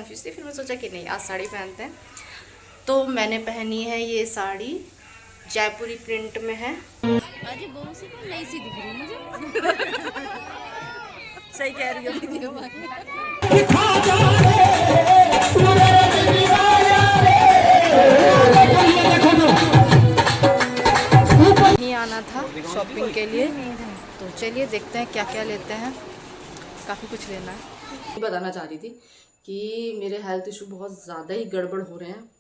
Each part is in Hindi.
कंफ्यूज थी, फिर मैं सोचा कि नहीं आज साड़ी पहनते हैं। तो मैंने पहनी है ये साड़ी, जयपुरी प्रिंट में है। आज ये बहुत सी नई सी दिख रही है मुझे। सही कह रही हो। नहीं आना था शॉपिंग के लिए, तो चलिए देखते हैं क्या क्या लेते हैं। काफ़ी कुछ लेना है। बताना चाह रही थी कि मेरे हेल्थ इशू बहुत ज़्यादा ही गड़बड़ हो रहे हैं।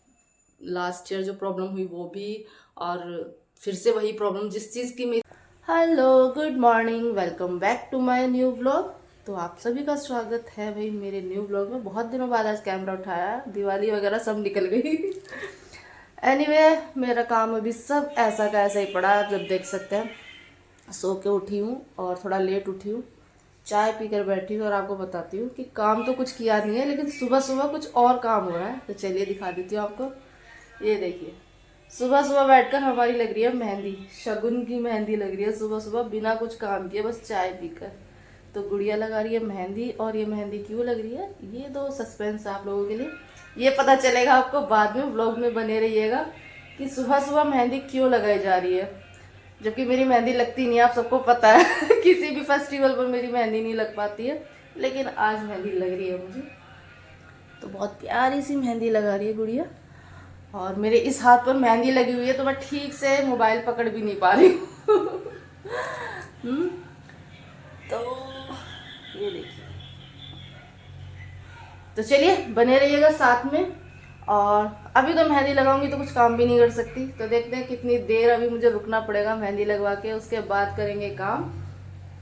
लास्ट ईयर जो प्रॉब्लम हुई वो भी, और फिर से वही प्रॉब्लम जिस चीज़ की मेरी। Hello, good morning, welcome back to my new vlog. तो आप सभी का स्वागत है भाई मेरे न्यू व्लॉग में। बहुत दिनों बाद आज कैमरा उठाया, दिवाली वगैरह सब निकल गई। एनीवे, मेरा काम अभी सब ऐसा का ऐसा ही पड़ा है। आप जब देख सकते हैं सो के उठी हूँ और थोड़ा लेट उठी हूँ, चाय पीकर बैठी हूँ और आपको बताती हूँ कि काम तो कुछ किया नहीं है, लेकिन सुबह सुबह कुछ और काम हो रहा है। तो चलिए दिखा देती हूँ आपको। ये देखिए, सुबह सुबह बैठकर हमारी लग रही है मेहंदी, शगुन की मेहंदी लग रही है सुबह सुबह बिना कुछ काम किए, बस चाय पीकर। तो गुड़िया लगा रही है मेहंदी, और ये मेहंदी क्यों लग रही है ये तो सस्पेंस है आप लोगों के लिए, ये पता चलेगा आपको बाद में। व्लॉग में बने रहिएगा कि सुबह सुबह मेहंदी क्यों लगाई जा रही है, जबकि मेरी मेहंदी लगती नहीं है, आप सबको पता है। किसी भी फेस्टिवल पर मेरी मेहंदी नहीं लग पाती है, लेकिन आज मेहंदी लग रही है मुझे। तो बहुत प्यारी सी मेहंदी लगा रही है गुड़िया, और मेरे इस हाथ पर मेहंदी लगी हुई है तो मैं ठीक से मोबाइल पकड़ भी नहीं पा रही हूँ। तो ये देखिए, तो चलिए बने रहिएगा साथ में। और अभी तो मेहंदी लगाऊंगी तो कुछ काम भी नहीं कर सकती, तो देखते हैं कितनी देर अभी मुझे रुकना पड़ेगा मेहंदी लगवा के, उसके बाद करेंगे काम।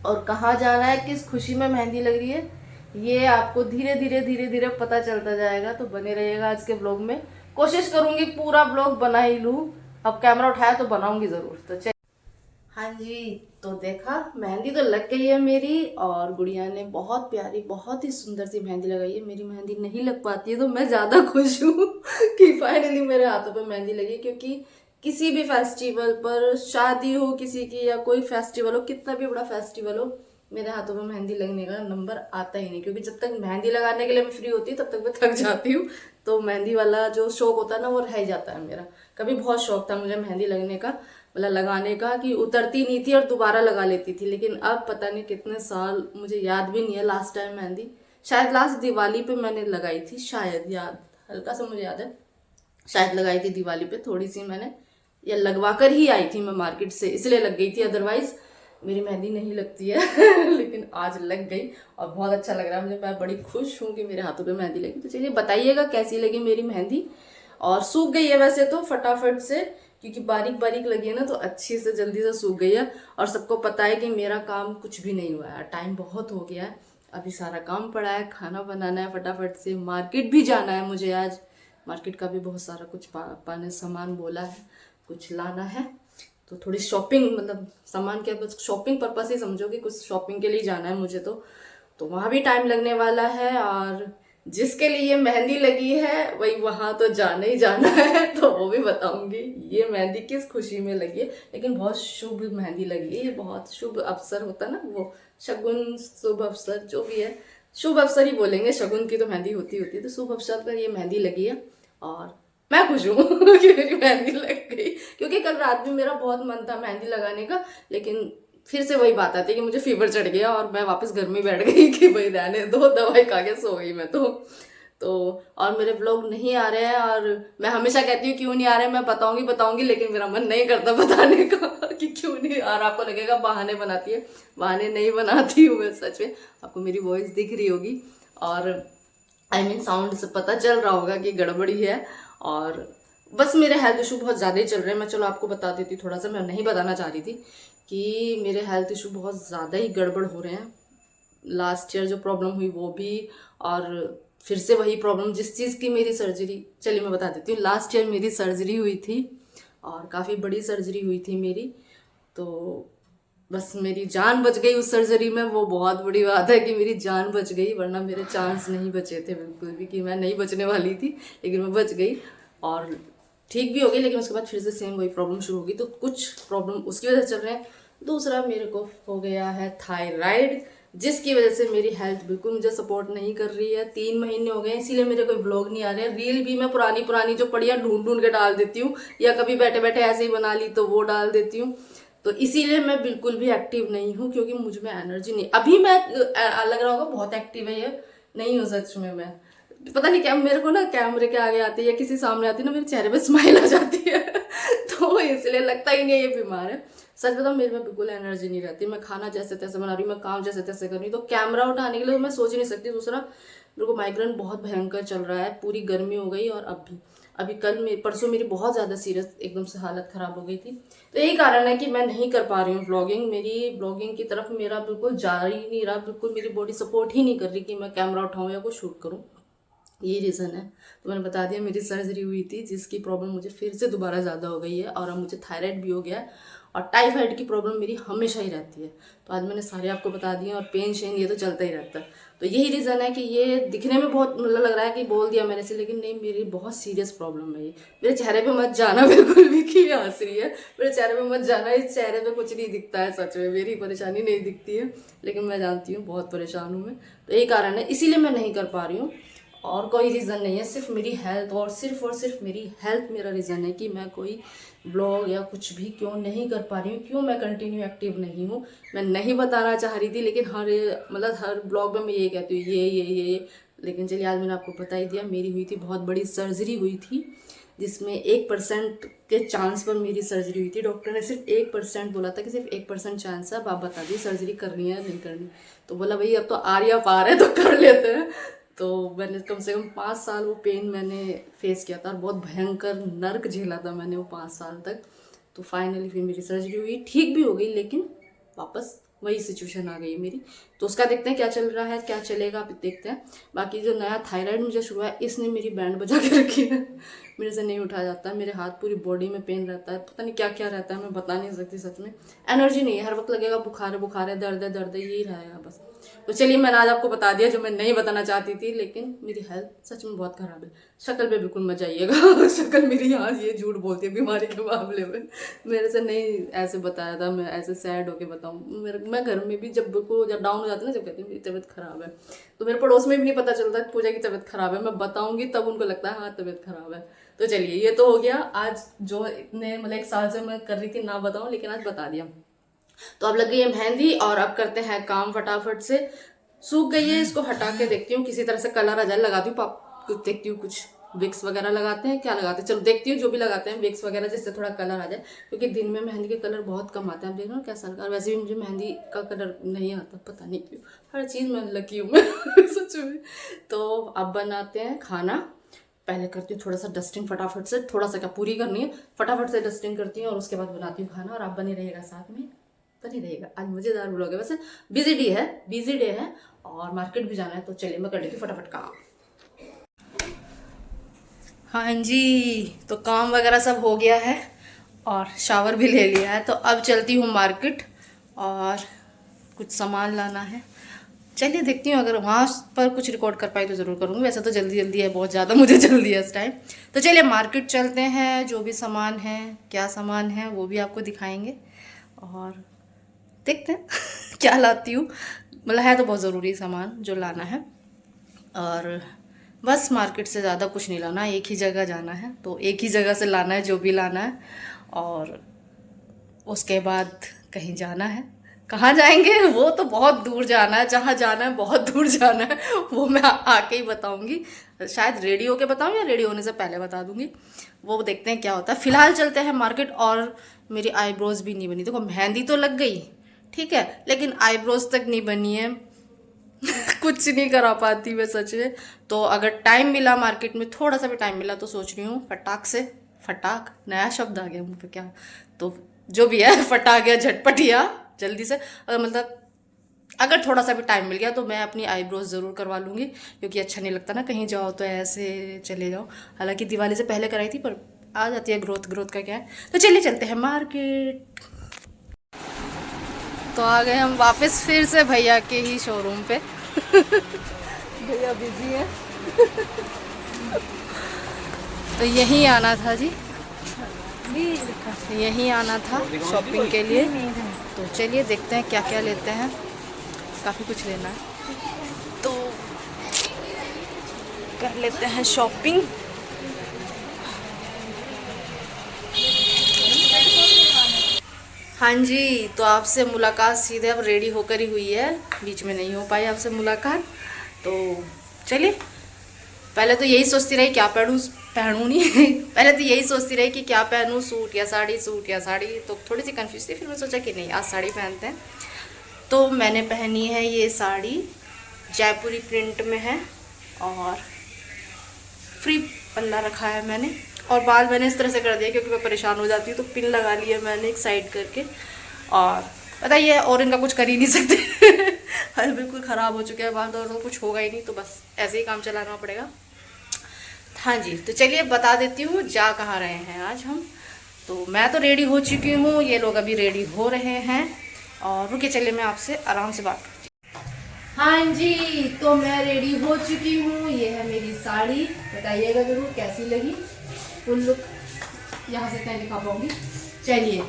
और कहाँ जाना है, किस खुशी में मेहंदी लग रही है, ये आपको धीरे धीरे धीरे पता चलता जाएगा। तो बने रहिएगा आज के ब्लॉग में। कोशिश करूंगी पूरा ब्लॉग बना ही लूँ, अब कैमरा उठाया तो बनाऊंगी जरूर। तो हाँ जी, तो देखा मेहंदी तो लग गई है मेरी, और गुड़िया ने बहुत प्यारी बहुत ही सुंदर सी मेहंदी लगाई है। मेरी मेहंदी नहीं लग पाती है तो मैं ज़्यादा खुश हूँ कि फाइनली मेरे हाथों पे मेहंदी लगी। क्योंकि किसी भी फेस्टिवल पर, शादी हो किसी की या कोई फेस्टिवल हो, कितना भी बड़ा फेस्टिवल हो, मेरे हाथों पे मेहंदी लगने का नंबर आता ही नहीं। क्योंकि जब तक मेहंदी लगाने के लिए मैं फ्री होती हूँ तब तक मैं थक जाती हूँ। तो मेहंदी वाला जो शौक होता है ना वो रह ही जाता है मेरा। कभी बहुत शौक था मुझे मेहंदी लगने का, मतलब लगाने का, कि उतरती नहीं थी और दोबारा लगा लेती थी। लेकिन अब पता नहीं कितने साल, मुझे याद भी नहीं है लास्ट टाइम मेहंदी, शायद लास्ट दिवाली पे मैंने लगाई थी, शायद, याद हल्का सा मुझे याद है, शायद लगाई थी दिवाली पे थोड़ी सी मैंने, या लगवा कर ही आई थी मैं मार्केट से, इसलिए लग गई थी, अदरवाइज मेरी मेहंदी नहीं लगती है। लेकिन आज लग गई और बहुत अच्छा लग रहा है मुझे। मैं बड़ी खुश हूँ कि मेरे हाथों पे मेहंदी लगी। तो चलिए बताइएगा कैसी लगी मेरी मेहंदी। और सूख गई है वैसे तो फटाफट से, क्योंकि बारीक बारीक लगी है ना, तो अच्छी से जल्दी से सूख गई है। और सबको पता है कि मेरा काम कुछ भी नहीं हुआ है, टाइम बहुत हो गया है, अभी सारा काम पड़ा है, खाना बनाना है फटाफट से, मार्केट भी जाना है मुझे आज, मार्केट का भी बहुत सारा कुछ पापा ने सामान बोला है कुछ लाना है। तो थोड़ी शॉपिंग, मतलब सामान क्या, बस शॉपिंग पर्पस ही समझो कि कुछ शॉपिंग के लिए जाना है मुझे। तो वहाँ भी टाइम लगने वाला है, और जिसके लिए मेहंदी लगी है वही वहाँ तो जाना ही जाना है। तो वो भी बताऊंगी ये मेहंदी किस खुशी में लगी है। लेकिन बहुत शुभ मेहंदी लगी है, ये बहुत शुभ अवसर होता है ना, वो शगुन शुभ अवसर जो भी है, शुभ अवसर ही बोलेंगे, शगुन की तो मेहंदी होती है, तो शुभ अवसर पर ये मेहंदी लगी है। और मैं खुश हूँ कि मेरी मेहंदी लग गई, क्योंकि कल रात भी मेरा बहुत मन था मेहंदी लगाने का, लेकिन फिर से वही बात आती है कि मुझे फीवर चढ़ गया और मैं वापस घर में बैठ गई कि भाई रहने दो, दवाई खा के सो गई मैं तो और मेरे ब्लॉग नहीं आ रहे हैं, और मैं हमेशा कहती हूँ क्यों नहीं आ रहे हैं, मैं बताऊंगी, लेकिन मेरा मन नहीं करता बताने का कि क्यों नहीं। और आपको लगेगा बहाने बनाती है, बहाने नहीं बनाती हूँ मैं, सच में। आपको मेरी वॉइस दिख रही होगी, और साउंड से पता चल रहा होगा कि गड़बड़ी है। और बस मेरे हेल्थ इशू बहुत ज़्यादा ही चल रहे हैं। मैं चलो आपको बता देती, थोड़ा सा मैं नहीं बताना चाह रही थी कि मेरे हेल्थ इशू बहुत ज़्यादा ही गड़बड़ हो रहे हैं। लास्ट ईयर जो प्रॉब्लम हुई वो भी, और फिर से वही प्रॉब्लम जिस चीज़ की मेरी सर्जरी, चलिए मैं बता देती हूँ। लास्ट ईयर मेरी सर्जरी हुई थी, और काफ़ी बड़ी सर्जरी हुई थी मेरी। तो बस मेरी जान बच गई उस सर्जरी में, वो बहुत बड़ी बात है कि मेरी जान बच गई, वरना मेरे चांस नहीं बचे थे बिल्कुल भी कि मैं नहीं बचने वाली थी, लेकिन मैं बच गई और ठीक भी हो गई। लेकिन उसके बाद फिर से सेम वही प्रॉब्लम शुरू होगी, तो कुछ प्रॉब्लम उसकी वजह से चल रहे हैं। दूसरा, मेरे को हो गया है थायराइड, जिसकी वजह से मेरी हेल्थ बिल्कुल मुझे सपोर्ट नहीं कर रही है। 3 महीने हो गए, इसीलिए मेरे कोई व्लॉग नहीं आ रहे हैं। रील भी मैं पुरानी जो पड़ी है ढूंढ ढूंढ के डाल देती हूँ, या कभी बैठे बैठे ऐसे ही बना ली तो वो डाल देती हूँ। तो इसीलिए मैं बिल्कुल भी एक्टिव नहीं हूँ, क्योंकि मुझ में एनर्जी नहीं। अभी मैं लग रहा होगा बहुत एक्टिव है, ये नहीं हूँ सच में। मैं पता नहीं क्या, मेरे को ना कैमरे के आगे आती है या किसी सामने आती है ना, मेरे चेहरे पे स्माइल आ जाती है तो इसलिए लगता ही नहीं है ये बीमार है। सच बताऊं, मेरे में बिल्कुल एनर्जी नहीं रहती। मैं खाना जैसे तैसे बना रही हूँ, मैं काम जैसे तैसे कर रही हूँ, तो कैमरा उठाने के लिए मैं सोच नहीं सकती। दूसरा, मेरे को माइग्रेन बहुत भयंकर चल रहा है, पूरी गर्मी हो गई, और अभी कल में परसों मेरी बहुत ज़्यादा सीरियस एकदम से हालत ख़राब हो गई थी। तो यही कारण है कि मैं नहीं कर पा रही हूँ व्लॉगिंग। मेरी ब्लॉगिंग की तरफ मेरा बिल्कुल जा ही नहीं रहा, बिल्कुल मेरी बॉडी सपोर्ट ही नहीं कर रही कि मैं कैमरा उठाऊँ या कुछ शूट करूँ। यही रीज़न है। तो मैंने बता दिया, मेरी सर्जरी हुई थी जिसकी प्रॉब्लम मुझे फिर से दोबारा ज़्यादा हो गई है, और अब मुझे थायराइड भी हो गया है, और टाइफाइड की प्रॉब्लम मेरी हमेशा ही रहती है। तो आज मैंने सारे आपको बता दिए, और पेन शेन ये तो चलता ही रहता है। तो यही रीज़न है कि ये दिखने में बहुत मतलब लग रहा है कि बोल दिया मैंने से, लेकिन नहीं, मेरी बहुत सीरियस प्रॉब्लम है ये। मेरे चेहरे पे मत जाना बिल्कुल भी कि हंस रही है, मेरे चेहरे पे मत जाना, इस चेहरे पे कुछ नहीं दिखता है सच में, मेरी परेशानी नहीं दिखती है, लेकिन मैं जानती हूँ बहुत परेशान हूँ मैं। तो यही कारण है, इसीलिए मैं नहीं कर पा रही हूँ, और कोई रीज़न नहीं है। सिर्फ मेरी हेल्थ, और सिर्फ मेरी हेल्थ मेरा रीज़न है कि मैं कोई ब्लॉग या कुछ भी क्यों नहीं कर पा रही हूँ, क्यों मैं कंटिन्यू एक्टिव नहीं हूँ। मैं नहीं बताना चाह रही थी, लेकिन हर ब्लॉग में मैं ये कहती हूँ ये। लेकिन चलिए, आज मैंने आपको बता ही दिया। मेरी हुई थी बहुत बड़ी सर्जरी हुई थी, जिसमें 1% के चांस पर मेरी सर्जरी हुई थी। डॉक्टर ने सिर्फ 1% बोला था कि सिर्फ 1% चांस है, अब आप बता दी सर्जरी करनी है या नहीं करनी। तो बोला भाई अब तो आर्या पार है तो कर लेते हैं। तो मैंने कम से कम 5 साल वो पेन मैंने फेस किया था, और बहुत भयंकर नर्क झेला था मैंने वो 5 साल तक। तो फाइनली फिर मेरी सर्जरी हुई, ठीक भी हो गई, लेकिन वापस वही सिचुएशन आ गई मेरी। तो उसका देखते हैं क्या चल रहा है, क्या चलेगा, आप देखते हैं। बाकी जो नया थायराइड मुझे शुरू है, इसने मेरी बैंड बजा के रखी है, मेरे से नहीं उठाया जाता है। मेरे हाथ, पूरी बॉडी में पेन रहता है, पता नहीं क्या क्या रहता है, मैं बता नहीं सकती सच में। एनर्जी नहीं है, हर वक्त लगेगा बुखार है, दर्द है, यही रहेगा बस। तो चलिए, मैंने आज आपको बता दिया जो मैं नहीं बताना चाहती थी, लेकिन मेरी हेल्थ सच में बहुत ख़राब है। शक्ल पे बिल्कुल मत जाइएगा शक्ल मेरी यहाँ ये झूठ बोलती है बीमारी के मामले में, मेरे से नहीं ऐसे बताया था, मैं ऐसे सैड होके बताऊँ। मैं घर में भी जब डाउन हो जाती है ना, जब कहती हूँ मेरी तबीयत ख़राब है, तो मेरे पड़ोस में भी नहीं पता चलता पूजा की तबीयत ख़राब है। मैं बताऊँगी तब उनको लगता है हाँ तबीयत ख़राब है। तो चलिए, ये तो हो गया आज, जो इतने मतलब 1 साल से मैं कर रही थी ना बताऊँ, लेकिन आज बता दिया। तो अब लग गई है मेहंदी, और अब करते हैं काम फटाफट से। सूख गई है, इसको हटा के देखती हूँ किसी तरह से कलर आ जाए, लगाती हूँ कुछ, देखती हूँ कुछ विक्स वगैरह लगाते हैं, क्या लगाते हैं, चलो देखती हूँ जो भी लगाते हैं विक्स वगैरह, जिससे थोड़ा कलर आ जाए, क्योंकि दिन में मेहंदी के कलर बहुत कम आते हैं। आप देख रहे हो कैसा लगा। वैसे भी मुझे मेहंदी का कलर नहीं आता, पता नहीं क्यों, हर चीज़ में लकी हूँ मैं सच में। तो अब बनाते हैं खाना। पहले करती हूँ थोड़ा सा डस्टिंग फटाफट से, थोड़ा सा क्या पूरी करनी है, फटाफट से डस्टिंग करती हूँ, और उसके बाद बनाती हूँ खाना, और आप बने रहेगा साथ में, बनी रहेगा। आज मज़ेदार व्लॉग है, वैसे बिजी डे है, और मार्केट भी जाना है। तो चलिए, मैं कर लेती हूँ फटाफट काम। हाँ जी, तो काम वगैरह सब हो गया है, और शावर भी ले लिया है। तो अब चलती हूँ मार्केट, और कुछ सामान लाना है। चलिए देखती हूँ, अगर वहाँ पर कुछ रिकॉर्ड कर पाई तो ज़रूर करूँगी। वैसे तो जल्दी है, बहुत ज़्यादा मुझे जल्दी है इस टाइम। तो चलिए मार्केट चलते हैं, जो भी सामान है, क्या सामान है वो भी आपको दिखाएंगे, और देखते हैं क्या लाती हूँ। मतलब है तो बहुत ज़रूरी सामान जो लाना है, और बस मार्केट से ज़्यादा कुछ नहीं लाना, एक ही जगह जाना है, तो एक ही जगह से लाना है जो भी लाना है, और उसके बाद कहीं जाना है। कहाँ जाएंगे वो तो बहुत दूर जाना है, जहाँ जाना है बहुत दूर जाना है, वो मैं आके ही बताऊंगी। शायद रेडी होके बताऊँ या रेडी होने से पहले बता दूंगी, वो देखते हैं क्या होता है। फिलहाल चलते हैं मार्केट। और मेरी आईब्रोज भी नहीं बनी, देखो मेहंदी तो लग गई ठीक है, लेकिन आईब्रोज तक नहीं बनी है कुछ नहीं करा पाती मैं सच में। तो अगर टाइम मिला, मार्केट में थोड़ा सा भी टाइम मिला, तो सोच रही हूँ फटाक नया शब्द आ गया मुँह पे, क्या तो जो भी है फटा गया, झटपटिया जल्दी से, अगर थोड़ा सा भी टाइम मिल गया तो मैं अपनी आईब्रोज ज़रूर करवा लूँगी, क्योंकि अच्छा नहीं लगता ना कहीं जाओ तो ऐसे चले जाओ। हालांकि दिवाली से पहले कराई थी, पर आ जाती है ग्रोथ का क्या है। तो चलिए चलते हैं मार्केट। तो आ गए हम वापस फिर से भैया के ही शोरूम पे भैया बिजी है तो यहीं आना था जी, यहीं आना था शॉपिंग के लिए। तो चलिए देखते हैं क्या क्या लेते हैं। काफ़ी कुछ लेना है, तो कर लेते हैं शॉपिंग। हाँ जी, तो आपसे मुलाकात सीधे अब रेडी होकर ही हुई है, बीच में नहीं हो पाई आपसे मुलाकात। तो चलिए, पहले तो यही सोचती रही क्या पहनूँ नहीं पहले तो यही सोचती रही कि क्या पहनूँ, सूट या साड़ी, सूट या साड़ी। तो थोड़ी सी कंफ्यूज थी, फिर मैं सोचा कि नहीं, आज साड़ी पहनते हैं। तो मैंने पहनी है ये साड़ी, जयपुरी प्रिंट में है और फ्री पल्ला रखा है मैंने। और बाल मैंने इस तरह से कर दिया क्योंकि मैं परेशान हो जाती हूँ, तो पिन लगा लिया मैंने एक साइड करके। और पता ही है, और इनका कुछ कर ही नहीं सकते अरे बिल्कुल ख़राब हो चुके हैं बाल, तो कुछ होगा ही नहीं, तो बस ऐसे ही काम चलाना पड़ेगा। हाँ जी, तो चलिए बता देती हूँ जा कहाँ रहे हैं आज हम। तो मैं तो रेडी हो चुकी हूँ, ये लोग अभी रेडी हो रहे हैं, और रुके चलिए मैं आपसे आराम से बात करती हूँ। हाँ जी, तो मैं रेडी हो चुकी हूँ, ये है मेरी साड़ी, बताइएगा जरूर कैसी लगी। फुल लुक यहाँ से नहीं दिखा पाऊंगी। चलिए,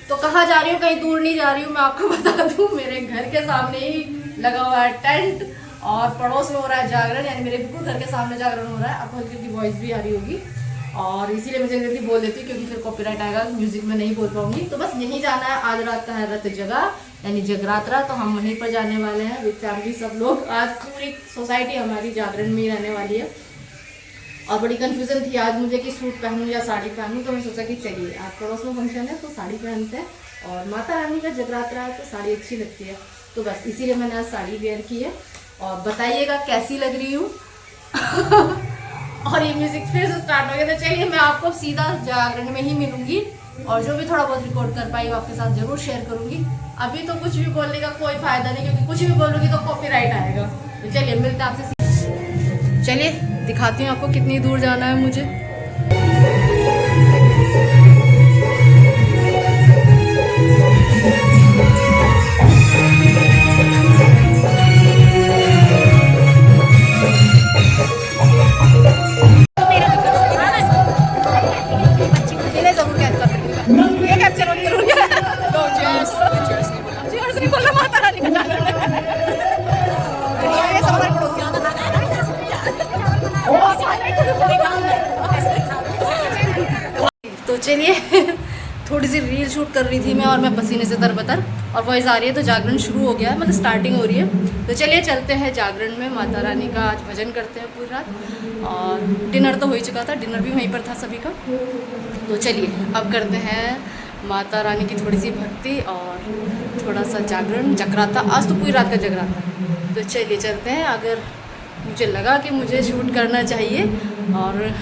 तो कहाँ जा रही हूँ, कहीं दूर नहीं जा रही हूँ, मैं आपको बता दूँ, मेरे घर के सामने ही लगा हुआ है टेंट, और पड़ोस में हो रहा है जागरण, यानी मेरे बिल्कुल घर के सामने जागरण हो रहा है। आपको हल्की हल्की वॉइस भी आ रही होगी, और इसीलिए मुझे जल्दी बोल देती हूँ क्योंकि फिर कॉपीराइट आएगा, म्यूजिक में नहीं बोल पाऊंगी। तो बस यहीं जाना है, आज रात का है रथ जगह यानी जगरात्रा, तो हम वहीं पर जाने वाले हैं विद फैमिली सब लोग। आज पूरी सोसाइटी हमारी जागरण में ही रहने वाली है, और बड़ी कंफ्यूजन थी आज मुझे कि सूट पहनूं या साड़ी पहनूं। तो मैं सोचा कि चलिए आज पड़ोस में फंक्शन है तो साड़ी पहनते हैं, और माता रानी का जगरात्रा है तो साड़ी अच्छी लगती है, तो बस इसीलिए मैंने आज साड़ी वेयर की है। और बताइएगा कैसी लग रही हूँ और ये म्यूजिक फिर से स्टार्ट हो गया। तो चलिए, मैं आपको सीधा जागरण में ही मिलूंगी, और जो भी थोड़ा बहुत रिकॉर्ड कर पाई वो आपके साथ जरूर शेयर करूंगी। अभी तो कुछ भी बोलने का कोई फायदा नहीं, क्योंकि कुछ भी बोलूंगी तो कॉपीराइट आएगा। तो चलिए मिलते हैं आपसे, चलिए दिखाती हूँ आपको कितनी दूर जाना है मुझे। तो चलिए थोड़ी सी रील शूट कर रही थी मैं, और मैं पसीने से तरबतर, और वॉइस आ रही है, तो जागरण शुरू हो गया है, मतलब स्टार्टिंग हो रही है। तो चलिए चलते हैं जागरण में, माता रानी का आज भजन करते हैं पूरी रात। और डिनर तो हो ही चुका था, डिनर भी वहीं पर था सभी का। तो चलिए अब करते हैं माता रानी की थोड़ी सी भक्ति और थोड़ा सा जागरण, जगराता, आज तो पूरी रात का जगराता। तो चलिए चलते हैं। अगर मुझे लगा कि मुझे शूट करना चाहिए और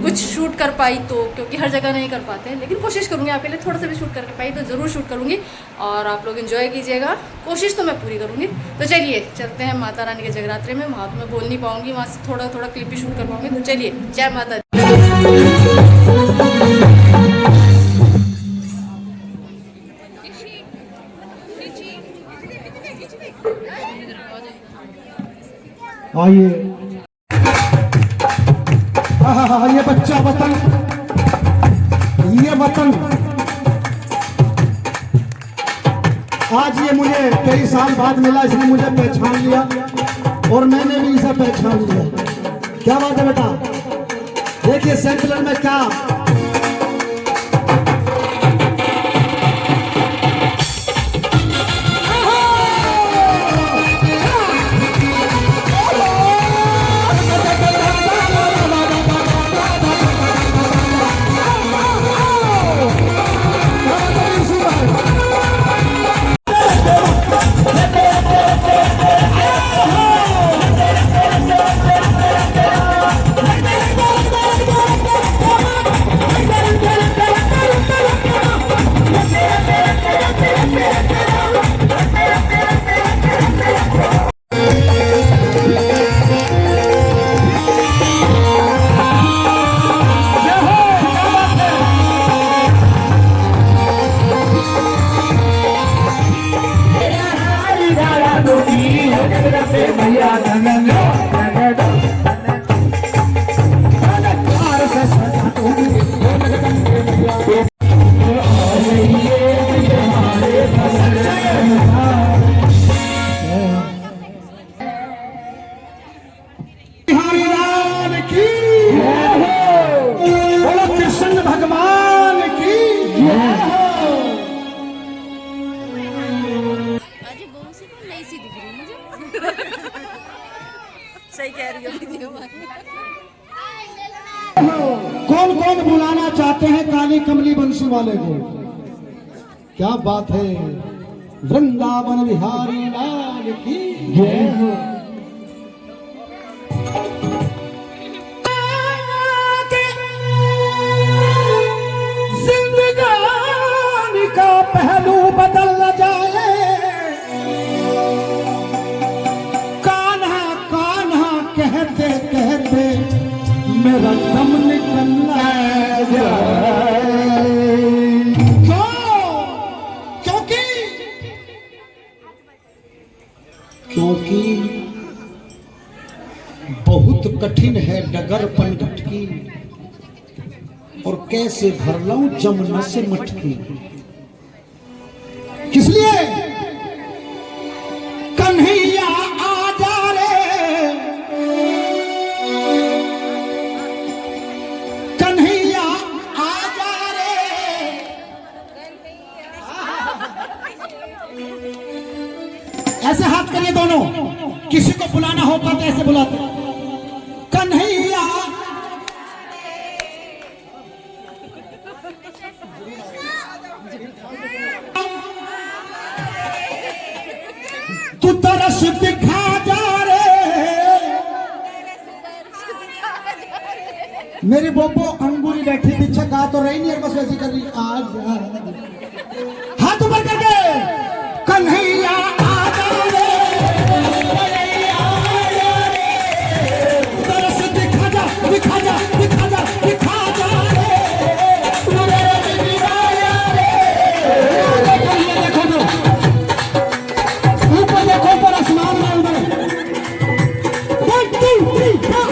कुछ शूट कर पाई तो, क्योंकि हर जगह नहीं कर पाते, लेकिन कोशिश करूँगी आपके लिए, थोड़ा सा भी शूट कर पाई तो ज़रूर शूट करूँगी, और आप लोग एंजॉय कीजिएगा, कोशिश तो मैं पूरी करूँगी। तो चलिए चलते हैं माता रानी के जगरात्रे में। वहाँ तो मैं बोल नहीं पाऊँगी, वहाँ से थोड़ा थोड़ा क्लिप ही शूट कर पाऊँगी। तो चलिए, जय माता दी। आइए, ये बच्चा वतन, ये वतन, आज ये मुझे कई साल बाद मिला, इसने मुझे पहचान लिया और मैंने भी इसे पहचान लिया। क्या बात है बेटा, देखिए सेंट्रल में क्या कौन कौन बुलाना चाहते हैं काली कमली बंसी वाले को? क्या बात है, वृंदावन बिहारी लाल की जय हो। जिंदगानी का पहलू बदल न जाए, कान्हा कान्हा कहते कहते मेरा दम निकलना जाए। क्योंकि बहुत कठिन है डगर पनघट की, और कैसे भर लाऊं जमुना से मटकी। किस लिए? कन्हैया आ जा रे, कन्हैया आ जा रे। ऐसे हाथ करिए दोनों, किसी को बुलाना होता तो ऐसे बुलाते, कन्हैया। तू तरस दिखा जा रे, मेरी बोबो अंगूरी बैठी पीछे कहा तो रही नहीं, बस वैसी कर रही। आज हाथ ऊपर करके कन्हैया आ जा रे, तरस दिखा जा दिखा जा दिखा जा दिखा जा रे। देखो तो ऊपर देखो, ऊपर आसमान में उधर। 1 2 3 4।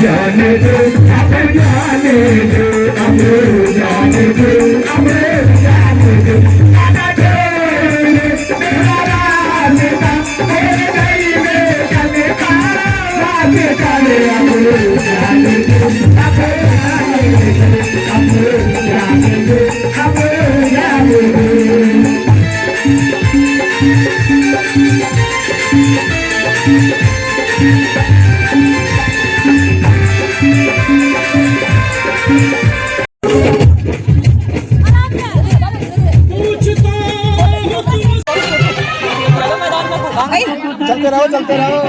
जाने दो अब जाने दो, अब जाने दो, अब जाने दो, आना दो मेरा रास्ता, मेरे गली में चले का रास्ते चले। अब जाने दो, अब जाने दो, अब जाने दो। चलते रहो चलते रहो।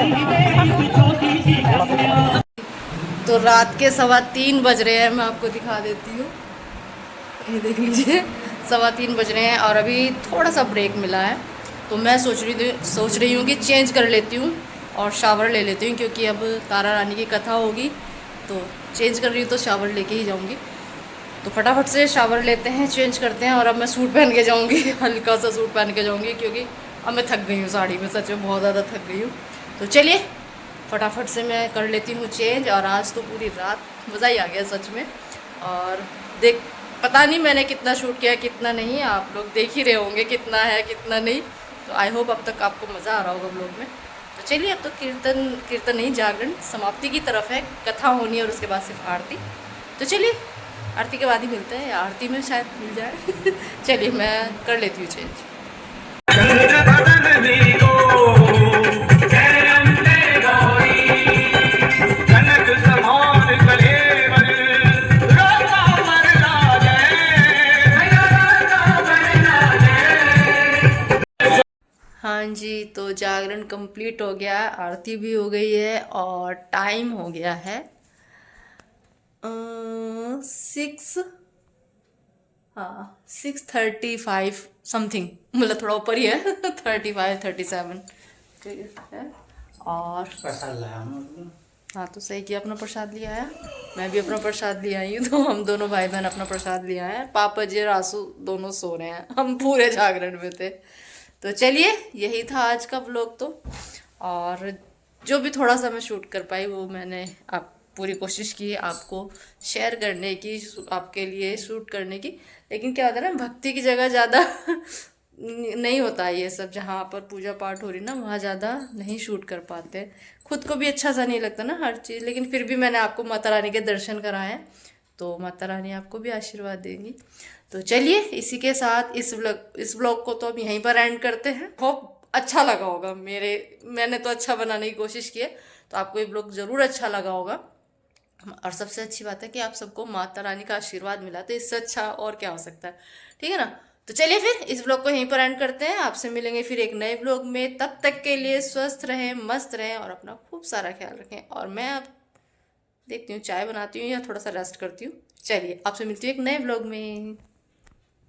तो रात के 3:15 बज रहे हैं, मैं आपको दिखा देती हूँ, ये देख लीजिए 3:15 बज रहे हैं और अभी थोड़ा सा ब्रेक मिला है। तो मैं सोच रही हूँ कि चेंज कर लेती हूँ और शावर ले लेती हूँ, क्योंकि अब तारा रानी की कथा होगी, तो चेंज कर रही हूँ तो शावर लेके ही जाऊँगी। तो फटाफट से शावर लेते हैं, चेंज करते हैं, और अब मैं सूट पहन के जाऊँगी, हल्का सा सूट पहन के जाऊँगी, क्योंकि अब मैं थक गई हूँ साड़ी में, सच में बहुत ज़्यादा थक गई हूँ। तो चलिए फटाफट से मैं कर लेती हूँ चेंज। और आज तो पूरी रात मज़ा ही आ गया सच में। और पता नहीं मैंने कितना शूट किया कितना नहीं, आप लोग देख ही रहे होंगे कितना है कितना नहीं। तो आई होप अब तक आपको मज़ा आ रहा होगा ब्लॉग में। तो चलिए अब तो कीर्तन नहीं, जागरण समाप्ति की तरफ है, कथा होनी है और उसके बाद सिर्फ आरती। तो चलिए आरती के बाद ही मिलते हैं, या आरती में शायद मिल जाए। चलिए मैं कर लेती हूँ चेंज। हाँ जी, तो जागरण कंप्लीट हो गया, आरती भी हो गई है और टाइम हो गया है 6, हाँ 6:35 समथिंग, मतलब थोड़ा ऊपर ही है 35-37 ठीक है। और प्रसाद लाया हम। हाँ तो सही किया, अपना प्रसाद लिया है, मैं भी अपना प्रसाद लिया आई हूँ, तो हम दोनों भाई बहन अपना प्रसाद लिया है। पापा जी और आंसू दोनों सो रहे हैं, हम पूरे जागरण में थे। तो चलिए यही था आज का व्लॉग तो, और जो भी थोड़ा सा मैं शूट कर पाई वो मैंने आप पूरी कोशिश की आपको शेयर करने की, आपके लिए शूट करने की। लेकिन क्या होता है ना, भक्ति की जगह ज़्यादा नहीं होता है ये सब, जहाँ पर पूजा पाठ हो रही ना वहाँ ज़्यादा नहीं शूट कर पाते, खुद को भी अच्छा सा नहीं लगता ना हर चीज़। लेकिन फिर भी मैंने आपको माता रानी के दर्शन कराए हैं, तो माता रानी आपको भी आशीर्वाद देंगी। तो चलिए इसी के साथ इस व्लॉग को तो अब यहीं पर एंड करते हैं। होप अच्छा लगा होगा, मैंने तो अच्छा बनाने की कोशिश की है, तो आपको ये व्लॉग ज़रूर अच्छा लगा होगा। और सबसे अच्छी बात है कि आप सबको माता रानी का आशीर्वाद मिला, तो इससे अच्छा और क्या हो सकता है, ठीक है ना। तो चलिए फिर इस व्लॉग को यहीं पर एंड करते हैं, आपसे मिलेंगे फिर एक नए व्लॉग में। तब तक के लिए स्वस्थ रहें, मस्त रहें और अपना खूब सारा ख्याल रखें। और मैं अब देखती हूँ चाय बनाती हूँ या थोड़ा सा रेस्ट करती हूँ। चलिए आपसे मिलती हूँ एक नए व्लॉग में।